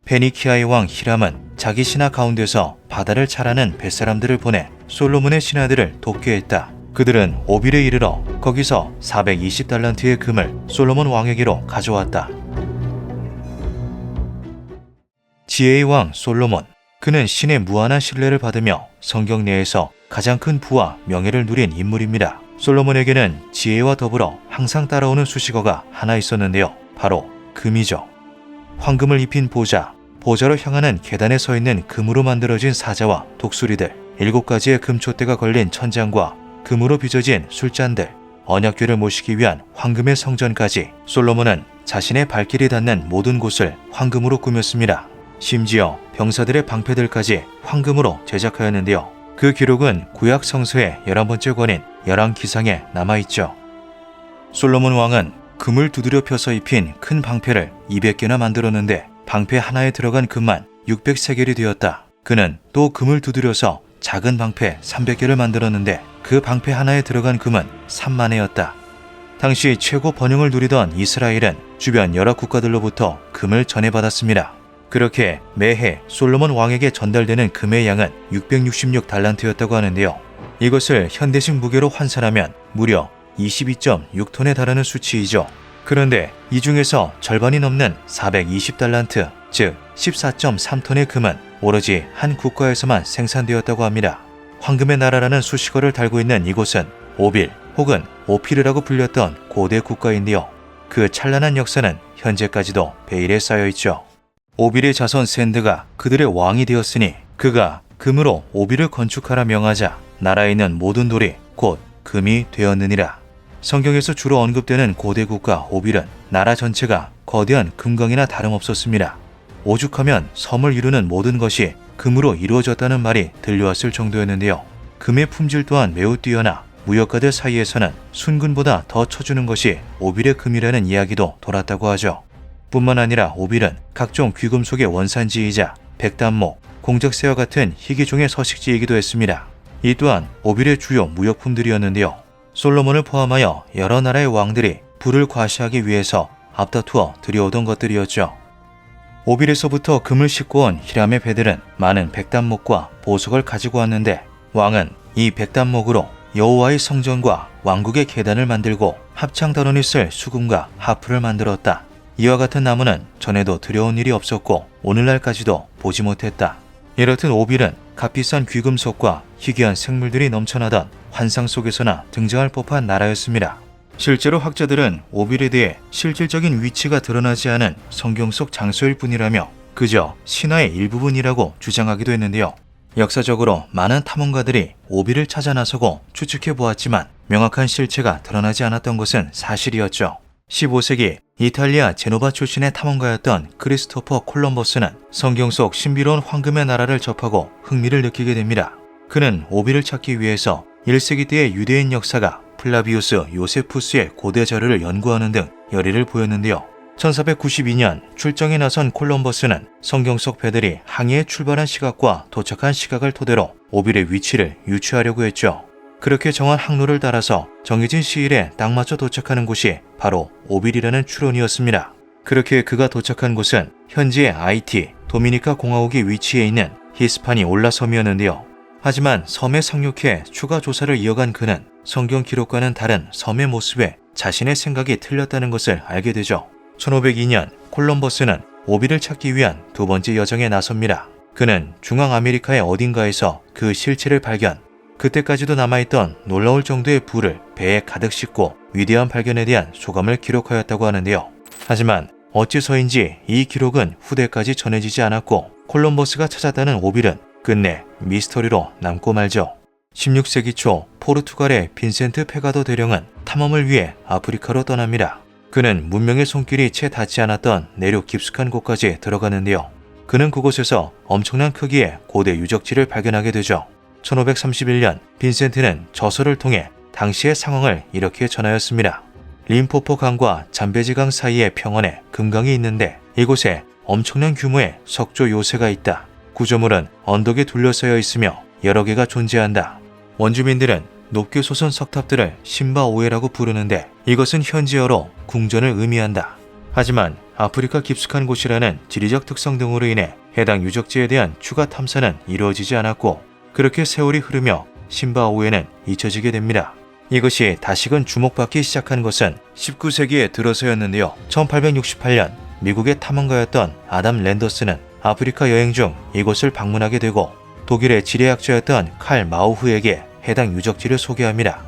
페니키아의 왕 히람은 자기 신하 가운데서 바다를 찰하는 뱃사람들을 보내 솔로몬의 신하들을 돕게 했다. 그들은 오빌에 이르러 거기서 420달란트의 금을 솔로몬 왕에게로 가져왔다. 지혜의 왕 솔로몬, 그는 신의 무한한 신뢰를 받으며 성경 내에서 가장 큰 부와 명예를 누린 인물입니다. 솔로몬에게는 지혜와 더불어 항상 따라오는 수식어가 하나 있었는데요. 바로 금이죠. 황금을 입힌 보좌, 보좌로 향하는 계단에 서 있는 금으로 만들어진 사자와 독수리들, 7가지의 금촛대가 걸린 천장과 금으로 빚어진 술잔들, 언약궤를 모시기 위한 황금의 성전까지 솔로몬은 자신의 발길이 닿는 모든 곳을 황금으로 꾸몄습니다. 심지어 병사들의 방패들까지 황금으로 제작하였는데요. 그 기록은 구약 성서의 11번째 권인 열왕기상에 남아있죠. 솔로몬 왕은 금을 두드려 펴서 입힌 큰 방패를 200개나 만들었는데 방패 하나에 들어간 금만 600세겔이 되었다. 그는 또 금을 두드려서 작은 방패 300개를 만들었는데 그 방패 하나에 들어간 금은 3만회였다. 당시 최고 번영을 누리던 이스라엘은 주변 여러 국가들로부터 금을 전해받았습니다. 그렇게 매해 솔로몬 왕에게 전달되는 금의 양은 666달란트였다고 하는데요. 이것을 현대식 무게로 환산하면 무려 22.6톤에 달하는 수치이죠. 그런데 이 중에서 절반이 넘는 420달란트, 즉 14.3톤의 금은 오로지 한 국가에서만 생산되었다고 합니다. 황금의 나라라는 수식어를 달고 있는 이곳은 오빌 혹은 오피르라고 불렸던 고대 국가인데요. 그 찬란한 역사는 현재까지도 베일에 쌓여있죠. 오빌의 자손 샌드가 그들의 왕이 되었으니 그가 금으로 오빌을 건축하라 명하자 나라에 있는 모든 돌이 곧 금이 되었느니라. 성경에서 주로 언급되는 고대 국가 오빌은 나라 전체가 거대한 금강이나 다름없었습니다. 오죽하면 섬을 이루는 모든 것이 금으로 이루어졌다는 말이 들려왔을 정도였는데요. 금의 품질 또한 매우 뛰어나 무역가들 사이에서는 순금보다 더 쳐주는 것이 오빌의 금이라는 이야기도 돌았다고 하죠. 뿐만 아니라 오빌은 각종 귀금속의 원산지이자 백단목, 공작새와 같은 희귀종의 서식지이기도 했습니다. 이 또한 오빌의 주요 무역품들이었는데요. 솔로몬을 포함하여 여러 나라의 왕들이 부를 과시하기 위해서 앞다투어 들여오던 것들이었죠. 오빌에서부터 금을 싣고 온 히람의 배들은 많은 백단목과 보석을 가지고 왔는데 왕은 이 백단목으로 여호와의 성전과 왕국의 계단을 만들고 합창단원이 쓸 수금과 하프를 만들었다. 이와 같은 나무는 전에도 들여온 일이 없었고 오늘날까지도 보지 못했다. 이렇듯 오빌은 값비싼 귀금속과 희귀한 생물들이 넘쳐나던 환상 속에서나 등장할 법한 나라였습니다. 실제로 학자들은 오빌에 대해 실질적인 위치가 드러나지 않은 성경 속 장소일 뿐이라며 그저 신화의 일부분이라고 주장하기도 했는데요. 역사적으로 많은 탐험가들이 오빌을 찾아 나서고 추측해 보았지만 명확한 실체가 드러나지 않았던 것은 사실이었죠. 15세기 이탈리아 제노바 출신의 탐험가였던 크리스토퍼 콜럼버스는 성경 속 신비로운 황금의 나라를 접하고 흥미를 느끼게 됩니다. 그는 오빌을 찾기 위해서 1세기 때의 유대인 역사가 플라비우스 요세푸스의 고대 자료를 연구하는 등 열의를 보였는데요. 1492년 출정에 나선 콜럼버스는 성경 속 배들이 항해에 출발한 시각과 도착한 시각을 토대로 오빌의 위치를 유추하려고 했죠. 그렇게 정한 항로를 따라서 정해진 시일에 딱 맞춰 도착하는 곳이 바로 오빌이라는 추론이었습니다. 그렇게 그가 도착한 곳은 현지의 아이티, 도미니카 공화국이 위치해 있는 히스파니올라 섬이었는데요. 하지만 섬에 상륙해 추가 조사를 이어간 그는 성경 기록과는 다른 섬의 모습에 자신의 생각이 틀렸다는 것을 알게 되죠. 1502년 콜럼버스는 오빌을 찾기 위한 두 번째 여정에 나섭니다. 그는 중앙아메리카의 어딘가에서 그 실체를 발견, 그때까지도 남아있던 놀라울 정도의 불을 배에 가득 싣고 위대한 발견에 대한 소감을 기록하였다고 하는데요. 하지만 어째서인지 이 기록은 후대까지 전해지지 않았고 콜럼버스가 찾았다는 오빌은 끝내 미스터리로 남고 말죠. 16세기 초 포르투갈의 빈센트 페가도 대령은 탐험을 위해 아프리카로 떠납니다. 그는 문명의 손길이 채 닿지 않았던 내륙 깊숙한 곳까지 들어가는데요. 그는 그곳에서 엄청난 크기의 고대 유적지를 발견하게 되죠. 1531년 빈센트는 저서를 통해 당시의 상황을 이렇게 전하였습니다. 림포포 강과 잠베지 강 사이의 평원에 금강이 있는데 이곳에 엄청난 규모의 석조 요새가 있다. 구조물은 언덕에 둘러싸여 있으며 여러 개가 존재한다. 원주민들은 높게 솟은 석탑들을 신바오에라고 부르는데 이것은 현지어로 궁전을 의미한다. 하지만 아프리카 깊숙한 곳이라는 지리적 특성 등으로 인해 해당 유적지에 대한 추가 탐사는 이루어지지 않았고, 그렇게 세월이 흐르며 신바오에는 잊혀지게 됩니다. 이것이 다시금 주목받기 시작한 것은 19세기에 들어서였는데요. 1868년 미국의 탐험가였던 아담 랜더스는 아프리카 여행 중 이곳을 방문하게 되고 독일의 지리학자였던 칼 마우흐에게 해당 유적지를 소개합니다.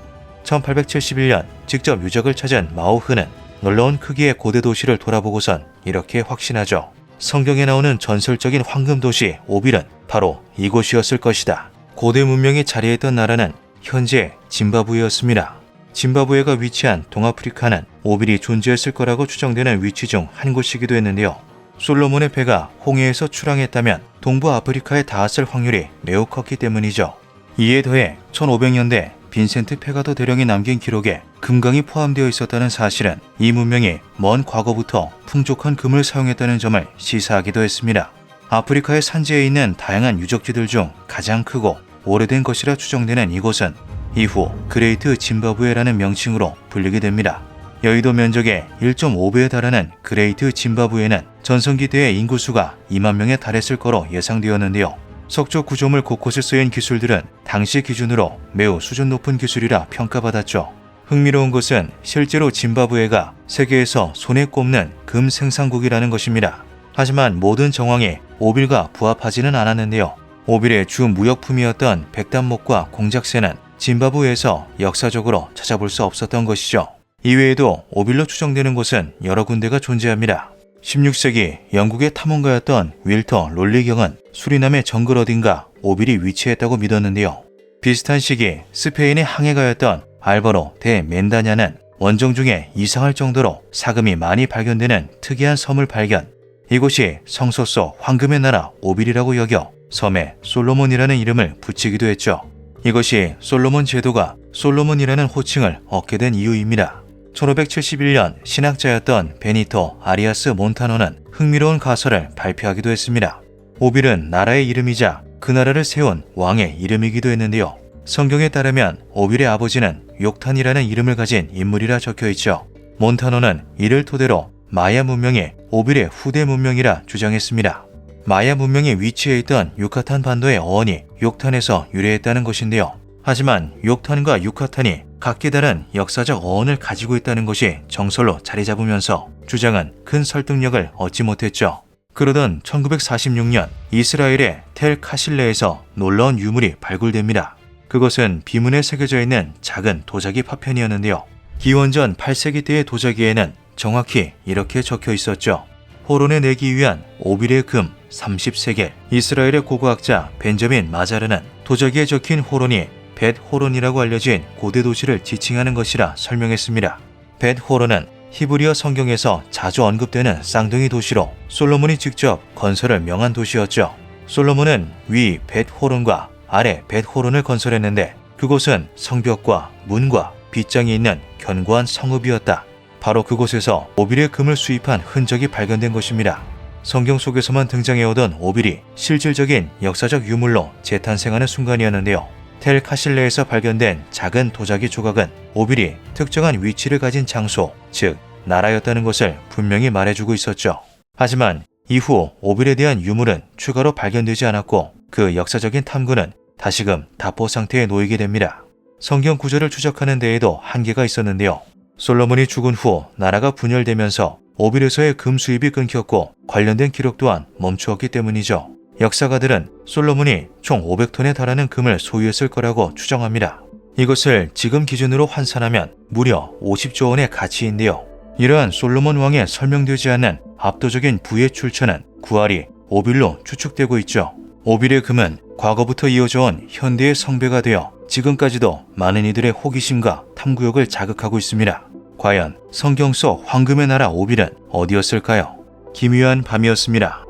1871년 직접 유적을 찾은 마우흐는 놀라운 크기의 고대 도시를 돌아보고선 이렇게 확신하죠. 성경에 나오는 전설적인 황금 도시 오빌은 바로 이곳이었을 것이다. 고대 문명이 자리했던 나라는 현재 짐바브웨였습니다. 짐바브웨가 위치한 동아프리카는 오빌이 존재했을 거라고 추정되는 위치 중 한 곳이기도 했는데요. 솔로몬의 배가 홍해에서 출항했다면 동부 아프리카에 닿았을 확률이 매우 컸기 때문이죠. 이에 더해 1500년대 빈센트 페가더 대령이 남긴 기록에 금강이 포함되어 있었다는 사실은 이 문명이 먼 과거부터 풍족한 금을 사용했다는 점을 시사하기도 했습니다. 아프리카의 산지에 있는 다양한 유적지들 중 가장 크고 오래된 것이라 추정되는 이곳은 이후 그레이트 짐바브웨라는 명칭으로 불리게 됩니다. 여의도 면적의 1.5배에 달하는 그레이트 짐바브웨는 전성기 때의 인구수가 2만 명에 달했을 거로 예상되었는데요. 석조 구조물 곳곳에 쓰인 기술들은 당시 기준으로 매우 수준 높은 기술이라 평가받았죠. 흥미로운 것은 실제로 짐바브웨가 세계에서 손에 꼽는 금 생산국이라는 것입니다. 하지만 모든 정황이 오빌과 부합하지는 않았는데요. 오빌의 주 무역품이었던 백단목과 공작새는 짐바브웨에서 역사적으로 찾아볼 수 없었던 것이죠. 이외에도 오빌로 추정되는 곳은 여러 군데가 존재합니다. 16세기 영국의 탐험가였던 윌터 롤리경은 수리남의 정글 어딘가 오빌이 위치했다고 믿었는데요. 비슷한 시기 스페인의 항해가였던 알바로 데 멘다냐는 원정 중에 이상할 정도로 사금이 많이 발견되는 특이한 섬을 발견. 이곳이 성소서 황금의 나라 오빌이라고 여겨 섬에 솔로몬이라는 이름을 붙이기도 했죠. 이것이 솔로몬 제도가 솔로몬이라는 호칭을 얻게 된 이유입니다. 1571년 신학자였던 베니토 아리아스 몬타노는 흥미로운 가설을 발표하기도 했습니다. 오빌은 나라의 이름이자 그 나라를 세운 왕의 이름이기도 했는데요. 성경에 따르면 오빌의 아버지는 욕탄이라는 이름을 가진 인물이라 적혀있죠. 몬타노는 이를 토대로 마야 문명이 오빌의 후대 문명이라 주장했습니다. 마야 문명이 위치해 있던 유카탄 반도의 어원이 욕탄에서 유래했다는 것인데요. 하지만 욕탄과 유카탄이 각기 다른 역사적 어원을 가지고 있다는 것이 정설로 자리 잡으면서 주장은 큰 설득력을 얻지 못했죠. 그러던 1946년 이스라엘의 텔 카실레에서 놀라운 유물이 발굴됩니다. 그것은 비문에 새겨져 있는 작은 도자기 파편이었는데요. 기원전 8세기 때의 도자기에는 정확히 이렇게 적혀 있었죠. 호론에 내기 위한 오빌의 금 30세겔. 이스라엘의 고고학자 벤저민 마자르는 도자기에 적힌 호론이 벳호론이라고 알려진 고대 도시를 지칭하는 것이라 설명했습니다. 벳호론은 히브리어 성경에서 자주 언급되는 쌍둥이 도시로 솔로몬이 직접 건설을 명한 도시였죠. 솔로몬은 위 벳호론과 아래 벳호론을 건설했는데 그곳은 성벽과 문과 빗장이 있는 견고한 성읍이었다. 바로 그곳에서 오빌의 금을 수입한 흔적이 발견된 것입니다. 성경 속에서만 등장해오던 오빌이 실질적인 역사적 유물로 재탄생하는 순간이었는데요. 텔 카실레에서 발견된 작은 도자기 조각은 오빌이 특정한 위치를 가진 장소, 즉 나라였다는 것을 분명히 말해주고 있었죠. 하지만 이후 오빌에 대한 유물은 추가로 발견되지 않았고 그 역사적인 탐구는 다시금 답보 상태에 놓이게 됩니다. 성경 구절을 추적하는 데에도 한계가 있었는데요. 솔로몬이 죽은 후 나라가 분열되면서 오빌에서의 금 수입이 끊겼고 관련된 기록 또한 멈추었기 때문이죠. 역사가들은 솔로몬이 총 500톤에 달하는 금을 소유했을 거라고 추정합니다. 이것을 지금 기준으로 환산하면 무려 50조 원의 가치인데요. 이러한 솔로몬 왕의 설명되지 않는 압도적인 부의 출처는 구할이 오빌로 추측되고 있죠. 오빌의 금은 과거부터 이어져온 현대의 성배가 되어 지금까지도 많은 이들의 호기심과 탐구욕을 자극하고 있습니다. 과연 성경 속 황금의 나라 오빌은 어디였을까요? 기묘한 밤이었습니다.